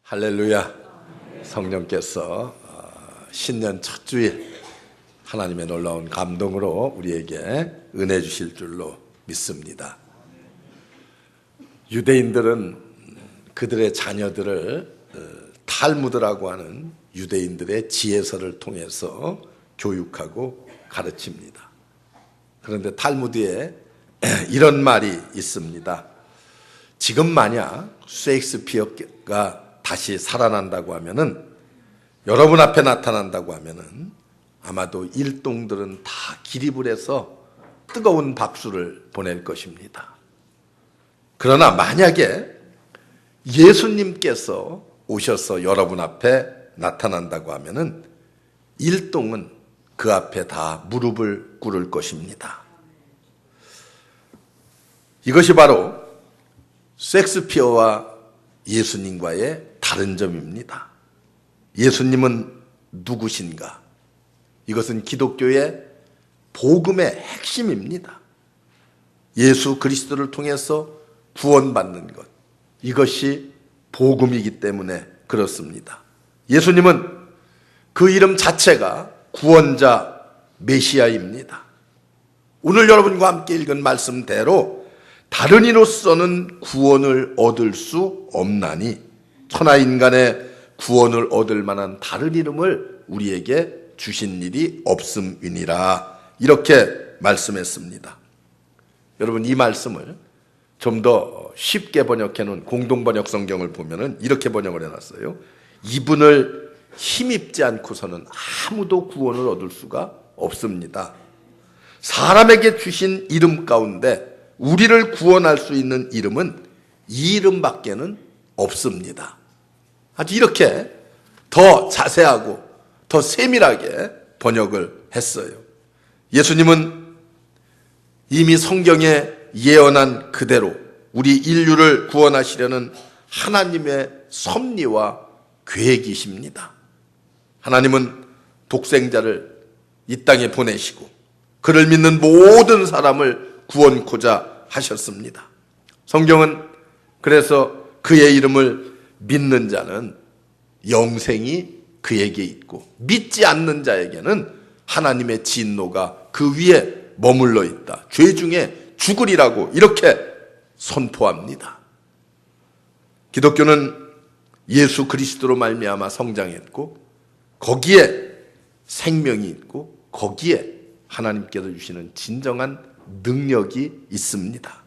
할렐루야. 성령께서 신년 첫 주일 하나님의 놀라운 감동으로 우리에게 은혜 주실 줄로 믿습니다. 유대인들은 그들의 자녀들을 탈무드라고 하는 유대인들의 지혜서를 통해서 교육하고 가르칩니다. 그런데 탈무드에 이런 말이 있습니다. 지금 만약 셰익스피어가 다시 살아난다고 하면은, 여러분 앞에 나타난다고 하면은 아마도 일동들은 다 기립을 해서 뜨거운 박수를 보낼 것입니다. 그러나 만약에 예수님께서 오셔서 여러분 앞에 나타난다고 하면은 일동은 그 앞에 다 무릎을 꿇을 것입니다. 이것이 바로 셰익스피어와 예수님과의 다른 점입니다. 예수님은 누구신가? 이것은 기독교의 복음의 핵심입니다. 예수 그리스도를 통해서 구원받는 것, 이것이 복음이기 때문에 그렇습니다. 예수님은 그 이름 자체가 구원자 메시아입니다. 오늘 여러분과 함께 읽은 말씀대로 다른 이로서는 구원을 얻을 수 없나니 천하 인간의 구원을 얻을 만한 다른 이름을 우리에게 주신 일이 없음이니라, 이렇게 말씀했습니다. 여러분, 이 말씀을 좀 더 쉽게 번역해 놓은 공동번역 성경을 보면은 이렇게 번역을 해놨어요. 이분을 힘입지 않고서는 아무도 구원을 얻을 수가 없습니다. 사람에게 주신 이름 가운데 우리를 구원할 수 있는 이름은 이 이름밖에는 없습니다. 아주 이렇게 더 자세하고 더 세밀하게 번역을 했어요. 예수님은 이미 성경에 예언한 그대로 우리 인류를 구원하시려는 하나님의 섭리와 계획이십니다. 하나님은 독생자를 이 땅에 보내시고 그를 믿는 모든 사람을 구원코자 하셨습니다. 성경은 그래서 그의 이름을 믿는 자는 영생이 그에게 있고 믿지 않는 자에게는 하나님의 진노가 그 위에 머물러 있다. 죄 중에 죽으리라고 이렇게 선포합니다. 기독교는 예수 그리스도로 말미암아 성장했고 거기에 생명이 있고 거기에 하나님께서 주시는 진정한 능력이 있습니다.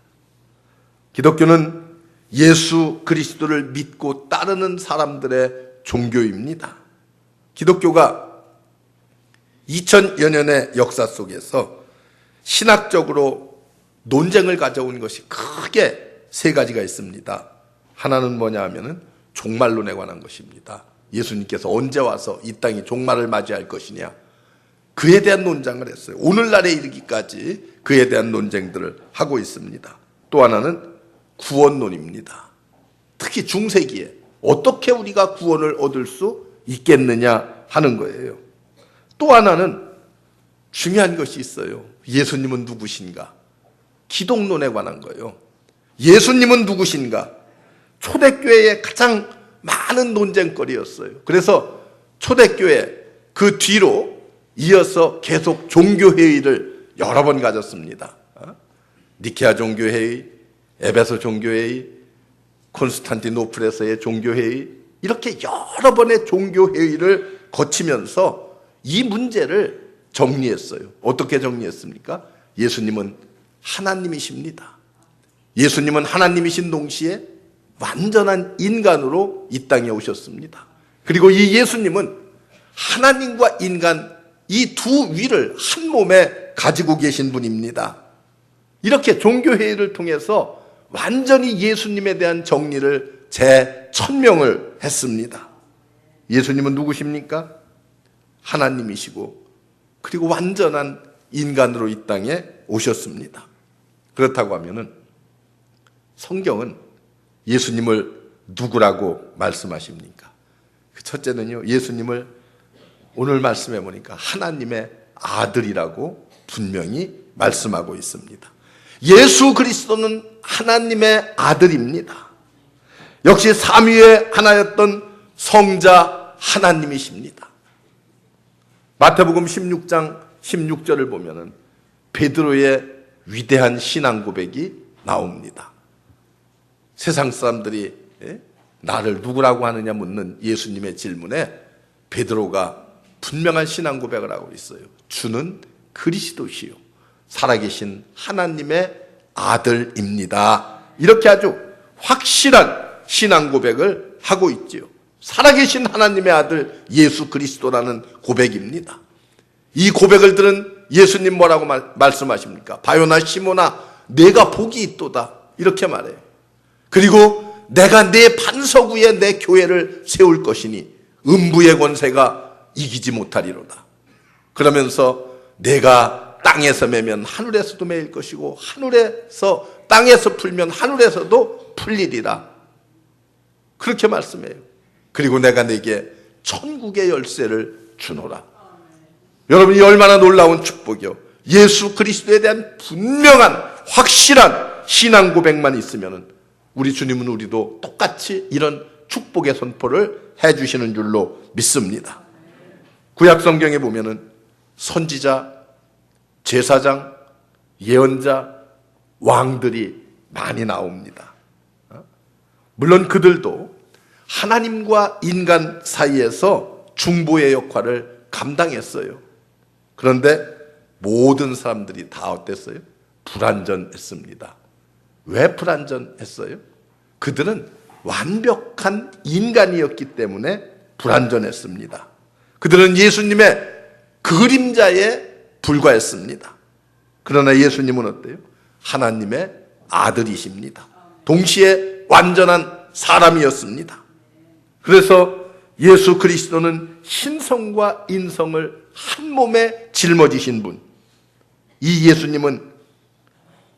기독교는 예수 그리스도를 믿고 따르는 사람들의 종교입니다. 기독교가 2000여 년의 역사 속에서 신학적으로 논쟁을 가져온 것이 크게 세 가지가 있습니다. 하나는 뭐냐 하면은 종말론에 관한 것입니다. 예수님께서 언제 와서 이 땅이 종말을 맞이할 것이냐, 그에 대한 논쟁을 했어요. 오늘날에 이르기까지 그에 대한 논쟁들을 하고 있습니다. 또 하나는 구원론입니다. 특히 중세기에 어떻게 우리가 구원을 얻을 수 있겠느냐 하는 거예요. 또 하나는 중요한 것이 있어요. 예수님은 누구신가? 기독론에 관한 거예요. 예수님은 누구신가? 초대교회의 가장 많은 논쟁거리였어요. 그래서 초대교회 그 뒤로 이어서 계속 종교회의를 여러 번 가졌습니다. 니케아 종교회의, 에베소 종교회의, 콘스탄티노플에서의 종교회의, 이렇게 여러 번의 종교회의를 거치면서 이 문제를 정리했어요. 어떻게 정리했습니까? 예수님은 하나님이십니다. 예수님은 하나님이신 동시에 완전한 인간으로 이 땅에 오셨습니다. 그리고 이 예수님은 하나님과 인간 이 두 위를 한 몸에 가지고 계신 분입니다. 이렇게 종교회의를 통해서 완전히 예수님에 대한 정리를 재천명을 했습니다. 예수님은 누구십니까? 하나님이시고 그리고 완전한 인간으로 이 땅에 오셨습니다. 그렇다고 하면은 성경은 예수님을 누구라고 말씀하십니까? 첫째는요, 예수님을 오늘 말씀해 보니까 하나님의 아들이라고 분명히 말씀하고 있습니다. 예수 그리스도는 하나님의 아들입니다. 역시 삼위의 하나였던 성자 하나님이십니다. 마태복음 16장 16절을 보면은 베드로의 위대한 신앙 고백이 나옵니다. 세상 사람들이 나를 누구라고 하느냐 묻는 예수님의 질문에 베드로가 분명한 신앙 고백을 하고 있어요. 주는 그리스도시요 살아계신 하나님의 아들입니다. 이렇게 아주 확실한 신앙 고백을 하고 있지요. 살아계신 하나님의 아들 예수 그리스도라는 고백입니다. 이 고백을 들은 예수님 뭐라고 말씀하십니까? 바요나 시모나 내가 복이 있도다 이렇게 말해요. 그리고 내가 내 반석 위에 내 교회를 세울 것이니 음부의 권세가 이기지 못하리로다. 그러면서 내가 땅에서 매면 하늘에서도 매일 것이고 하늘에서 땅에서 풀면 하늘에서도 풀리리라. 그렇게 말씀해요. 그리고 내가 내게 천국의 열쇠를 주노라. 여러분, 이 얼마나 놀라운 축복이요. 예수 그리스도에 대한 분명한 확실한 신앙 고백만 있으면 우리 주님은 우리도 똑같이 이런 축복의 선포를 해주시는 줄로 믿습니다. 구약 성경에 보면은 선지자, 제사장, 예언자, 왕들이 많이 나옵니다. 물론 그들도 하나님과 인간 사이에서 중보의 역할을 감당했어요. 그런데 모든 사람들이 다 어땠어요? 불완전했습니다. 왜 불완전했어요? 그들은 완벽한 인간이었기 때문에 불완전했습니다. 그들은 예수님의 그림자에 불과했습니다. 그러나 예수님은 어때요? 하나님의 아들이십니다. 동시에 완전한 사람이었습니다. 그래서 예수 그리스도는 신성과 인성을 한 몸에 짊어지신 분. 이 예수님은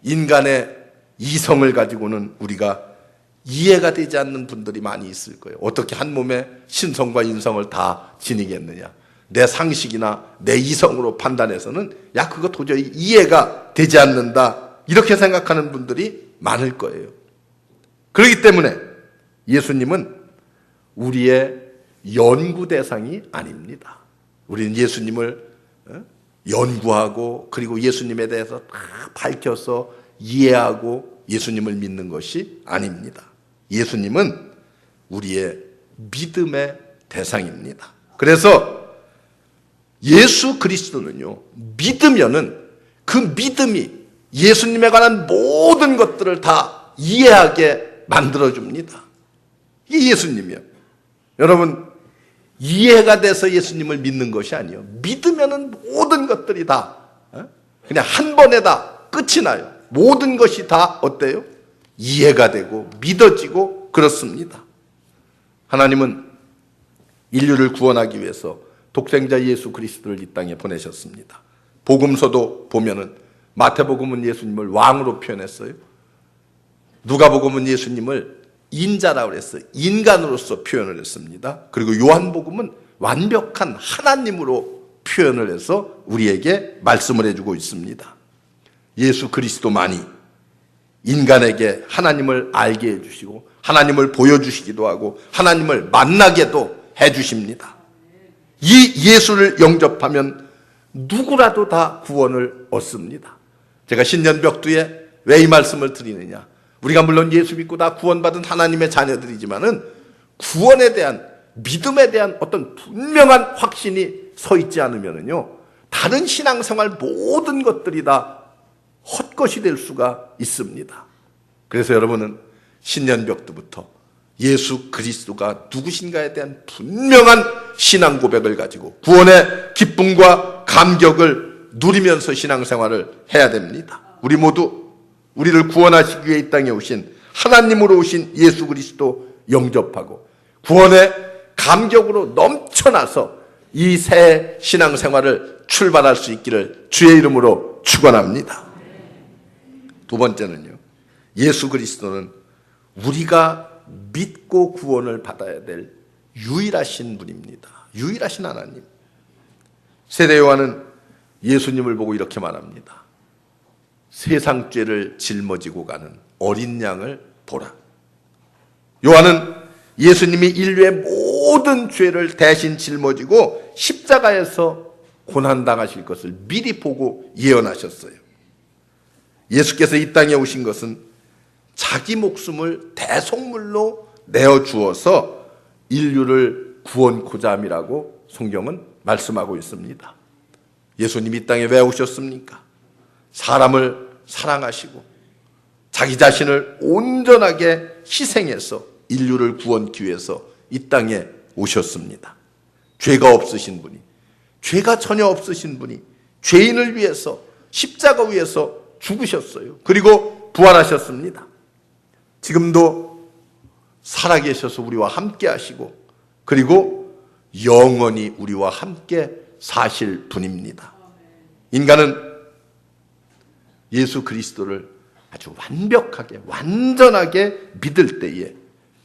인간의 이성을 가지고는 우리가 이해가 되지 않는 분들이 많이 있을 거예요. 어떻게 한 몸에 신성과 인성을 다 지니겠느냐. 내 상식이나 내 이성으로 판단해서는 야 그거 도저히 이해가 되지 않는다. 이렇게 생각하는 분들이 많을 거예요. 그렇기 때문에 예수님은 우리의 연구 대상이 아닙니다. 우리는 예수님을 연구하고 그리고 예수님에 대해서 다 밝혀서 이해하고 예수님을 믿는 것이 아닙니다. 예수님은 우리의 믿음의 대상입니다. 그래서 예수 그리스도는요, 믿으면은 그 믿음이 예수님에 관한 모든 것들을 다 이해하게 만들어줍니다. 이게 예수님이요. 여러분, 이해가 돼서 예수님을 믿는 것이 아니에요. 믿으면은 모든 것들이 다 그냥 한 번에 다 끝이 나요. 모든 것이 다 어때요? 이해가 되고 믿어지고 그렇습니다. 하나님은 인류를 구원하기 위해서 독생자 예수 그리스도를 이 땅에 보내셨습니다. 복음서도 보면은 마태복음은 예수님을 왕으로 표현했어요. 누가복음은 예수님을 인자라고 그랬어요. 인간으로서 표현을 했습니다. 그리고 요한복음은 완벽한 하나님으로 표현을 해서 우리에게 말씀을 해주고 있습니다. 예수 그리스도만이 인간에게 하나님을 알게 해주시고 하나님을 보여주시기도 하고 하나님을 만나게도 해주십니다. 이 예수를 영접하면 누구라도 다 구원을 얻습니다. 제가 신년벽두에 왜 이 말씀을 드리느냐. 우리가 물론 예수 믿고 다 구원받은 하나님의 자녀들이지만은 구원에 대한 믿음에 대한 어떤 분명한 확신이 서 있지 않으면은요, 다른 신앙생활 모든 것들이 다 헛것이 될 수가 있습니다. 그래서 여러분은 신년벽두부터 예수 그리스도가 누구신가에 대한 분명한 신앙 고백을 가지고 구원의 기쁨과 감격을 누리면서 신앙생활을 해야 됩니다. 우리 모두 우리를 구원하시기 위해 이 땅에 오신 하나님으로 오신 예수 그리스도 영접하고 구원의 감격으로 넘쳐나서 이 새 신앙생활을 출발할 수 있기를 주의 이름으로 축원합니다. 두 번째는요, 예수 그리스도는 우리가 믿고 구원을 받아야 될 유일하신 분입니다. 유일하신 하나님. 세례 요한은 예수님을 보고 이렇게 말합니다. 세상 죄를 짊어지고 가는 어린 양을 보라. 요한은 예수님이 인류의 모든 죄를 대신 짊어지고 십자가에서 고난당하실 것을 미리 보고 예언하셨어요. 예수께서 이 땅에 오신 것은 자기 목숨을 대속물로 내어주어서 인류를 구원코자 함이라고 성경은 말씀하고 있습니다. 예수님이 이 땅에 왜 오셨습니까? 사람을 사랑하시고 자기 자신을 온전하게 희생해서 인류를 구원하기 위해서 이 땅에 오셨습니다. 죄가 없으신 분이, 죄가 전혀 없으신 분이 죄인을 위해서 십자가 위에서 죽으셨어요. 그리고 부활하셨습니다. 지금도 살아계셔서 우리와 함께 하시고 그리고 영원히 우리와 함께 사실 분입니다. 인간은 예수 그리스도를 아주 완벽하게 완전하게 믿을 때에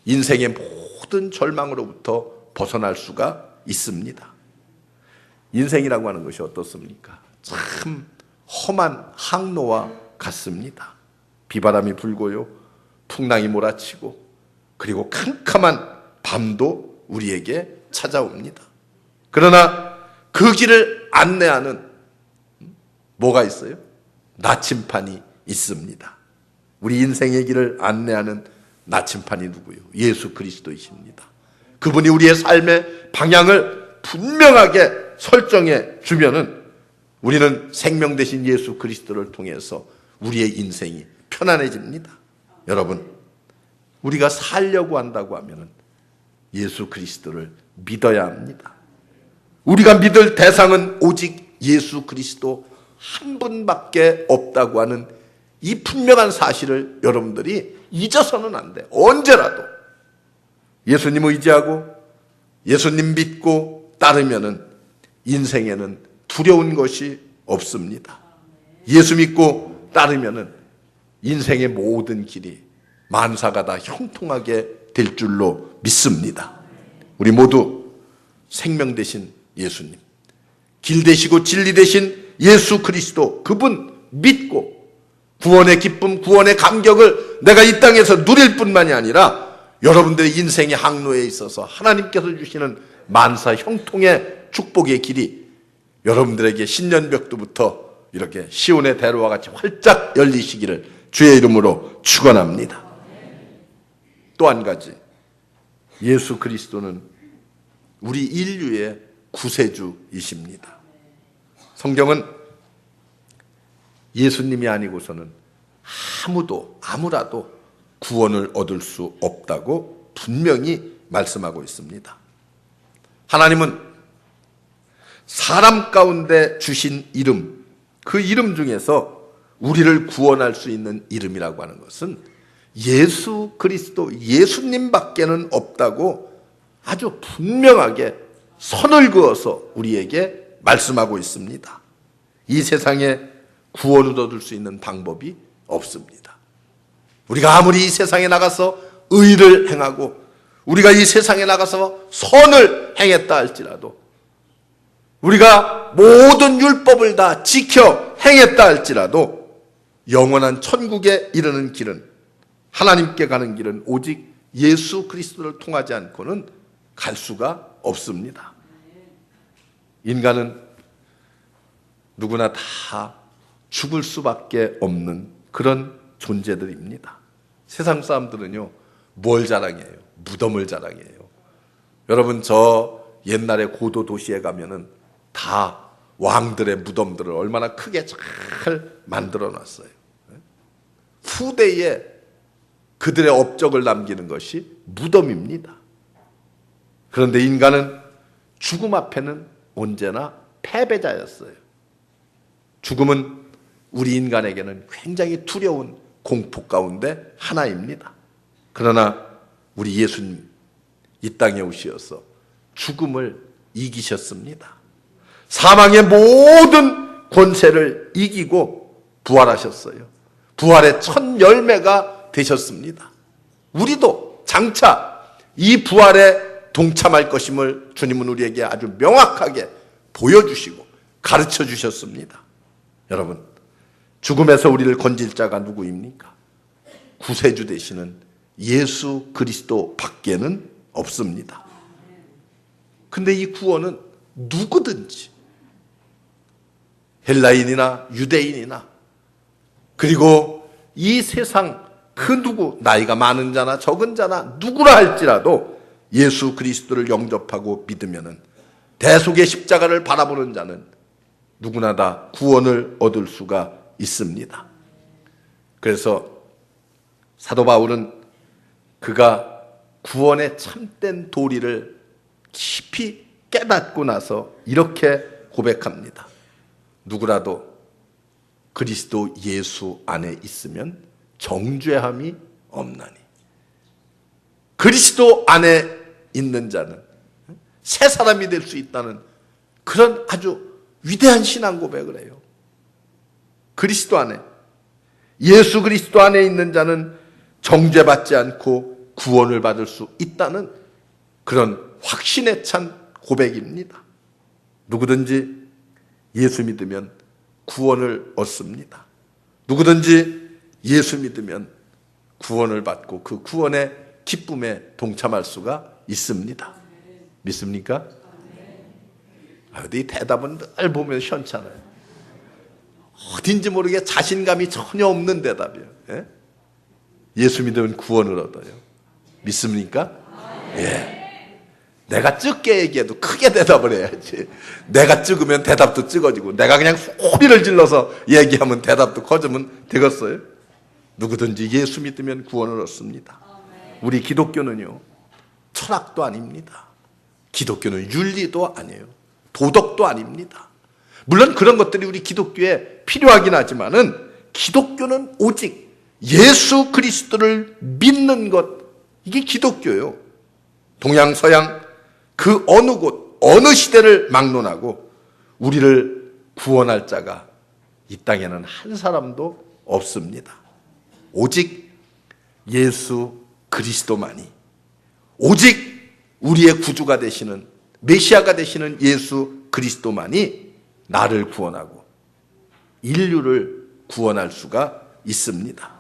인생의 모든 절망으로부터 벗어날 수가 있습니다. 인생이라고 하는 것이 어떻습니까? 참 험한 항로와 같습니다. 비바람이 불고요, 풍랑이 몰아치고 그리고 캄캄한 밤도 우리에게 찾아옵니다. 그러나 그 길을 안내하는 뭐가 있어요? 나침판이 있습니다. 우리 인생의 길을 안내하는 나침판이 누구요? 예수 그리스도이십니다. 그분이 우리의 삶의 방향을 분명하게 설정해 주면은 우리는 생명 되신 예수 그리스도를 통해서 우리의 인생이 편안해집니다. 여러분, 우리가 살려고 한다고 하면은 예수 그리스도를 믿어야 합니다. 우리가 믿을 대상은 오직 예수 그리스도 한 분밖에 없다고 하는 이 분명한 사실을 여러분들이 잊어서는 안 돼. 언제라도 예수님 의지하고 예수님 믿고 따르면은 인생에는 두려운 것이 없습니다. 예수 믿고 따르면은 인생의 모든 길이 만사가 다 형통하게 될 줄로 믿습니다. 우리 모두 생명 되신 예수님, 길 되시고 진리 되신 예수 그리스도, 그분 믿고 구원의 기쁨, 구원의 감격을 내가 이 땅에서 누릴 뿐만이 아니라 여러분들의 인생의 항로에 있어서 하나님께서 주시는 만사 형통의 축복의 길이 여러분들에게 신년벽두부터 이렇게 시온의 대로와 같이 활짝 열리시기를 주의 이름으로 축원합니다. 또 한 가지, 예수 그리스도는 우리 인류의 구세주이십니다. 성경은 예수님이 아니고서는 아무라도 구원을 얻을 수 없다고 분명히 말씀하고 있습니다. 하나님은 사람 가운데 주신 이름, 그 이름 중에서 우리를 구원할 수 있는 이름이라고 하는 것은 예수 그리스도, 예수님밖에는 없다고 아주 분명하게 선을 그어서 우리에게 말씀하고 있습니다. 이 세상에 구원을 얻을 수 있는 방법이 없습니다. 우리가 아무리 이 세상에 나가서 의를 행하고 우리가 이 세상에 나가서 선을 행했다 할지라도 우리가 모든 율법을 다 지켜 행했다 할지라도 영원한 천국에 이르는 길은, 하나님께 가는 길은 오직 예수 그리스도를 통하지 않고는 갈 수가 없습니다. 인간은 누구나 다 죽을 수밖에 없는 그런 존재들입니다. 세상 사람들은요, 뭘 자랑해요? 무덤을 자랑해요. 여러분, 저 옛날에 고도 도시에 가면은 다 왕들의 무덤들을 얼마나 크게 잘 만들어 놨어요. 후대에 그들의 업적을 남기는 것이 무덤입니다. 그런데 인간은 죽음 앞에는 언제나 패배자였어요. 죽음은 우리 인간에게는 굉장히 두려운 공포 가운데 하나입니다. 그러나 우리 예수님 이 땅에 오셔서 죽음을 이기셨습니다. 사망의 모든 권세를 이기고 부활하셨어요. 부활의 첫 열매가 되셨습니다. 우리도 장차 이 부활에 동참할 것임을 주님은 우리에게 아주 명확하게 보여주시고 가르쳐 주셨습니다. 여러분, 죽음에서 우리를 건질 자가 누구입니까? 구세주 되시는 예수 그리스도 밖에는 없습니다. 근데 이 구원은 누구든지 헬라인이나 유대인이나 그리고 이 세상 그 누구, 나이가 많은 자나 적은 자나 누구라 할지라도 예수 그리스도를 영접하고 믿으면은 대속의 십자가를 바라보는 자는 누구나 다 구원을 얻을 수가 있습니다. 그래서 사도 바울은 그가 구원의 참된 도리를 깊이 깨닫고 나서 이렇게 고백합니다. 누구라도 그리스도 예수 안에 있으면 정죄함이 없나니. 그리스도 안에 있는 자는 새 사람이 될 수 있다는 그런 아주 위대한 신앙 고백을 해요. 그리스도 안에, 예수 그리스도 안에 있는 자는 정죄받지 않고 구원을 받을 수 있다는 그런 확신에 찬 고백입니다. 누구든지 예수 믿으면 구원을 얻습니다. 누구든지 예수 믿으면 구원을 받고 그 구원의 기쁨에 동참할 수가 있습니다. 믿습니까? 근데 이 대답은 늘 보면 시원찮아요. 어딘지 모르게 자신감이 전혀 없는 대답이에요. 예? 예수 믿으면 구원을 얻어요. 믿습니까? 예. 내가 적게 얘기해도 크게 대답을 해야지. 내가 적으면 대답도 적어지고 내가 그냥 소리를 질러서 얘기하면 대답도 커지면 되겠어요? 누구든지 예수 믿으면 구원을 얻습니다. 우리 기독교는요, 철학도 아닙니다. 기독교는 윤리도 아니에요. 도덕도 아닙니다. 물론 그런 것들이 우리 기독교에 필요하긴 하지만은 기독교는 오직 예수 그리스도를 믿는 것, 이게 기독교예요. 동양 서양 그 어느 곳 어느 시대를 막론하고 우리를 구원할 자가 이 땅에는 한 사람도 없습니다. 오직 예수 그리스도만이, 오직 우리의 구주가 되시는 메시아가 되시는 예수 그리스도만이 나를 구원하고 인류를 구원할 수가 있습니다.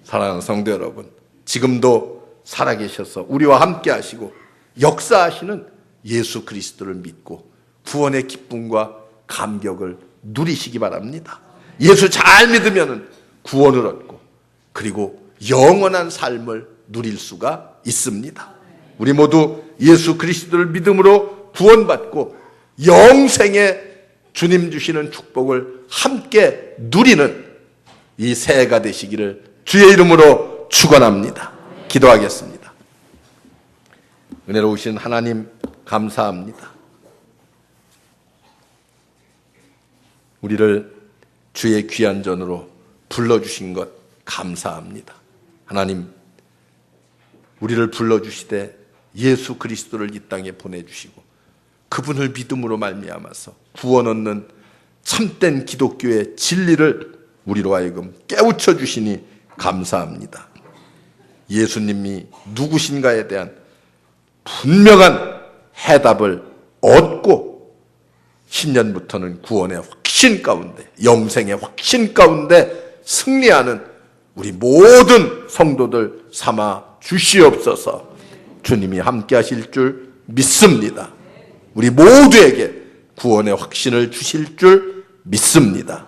사랑하는 성도 여러분, 지금도 살아계셔서 우리와 함께 하시고 역사하시는 예수 그리스도를 믿고 구원의 기쁨과 감격을 누리시기 바랍니다. 예수 잘 믿으면 구원을 얻고 그리고 영원한 삶을 누릴 수가 있습니다. 우리 모두 예수 그리스도를 믿음으로 구원받고 영생의 주님 주시는 축복을 함께 누리는 이 새해가 되시기를 주의 이름으로 축원합니다. 기도하겠습니다. 은혜로우신 하나님 감사합니다. 우리를 주의 귀한 전으로 불러주신 것 감사합니다. 하나님, 우리를 불러주시되 예수 그리스도를 이 땅에 보내주시고 그분을 믿음으로 말미암아서 구원 얻는 참된 기독교의 진리를 우리로 하여금 깨우쳐 주시니 감사합니다. 예수님이 누구신가에 대한 분명한 해답을 얻고 10년부터는 구원의 확신 가운데, 영생의 확신 가운데 승리하는 우리 모든 성도들 삼아 주시옵소서. 주님이 함께 하실 줄 믿습니다. 우리 모두에게 구원의 확신을 주실 줄 믿습니다.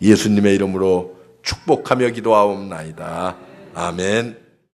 예수님의 이름으로 축복하며 기도하옵나이다. 아멘.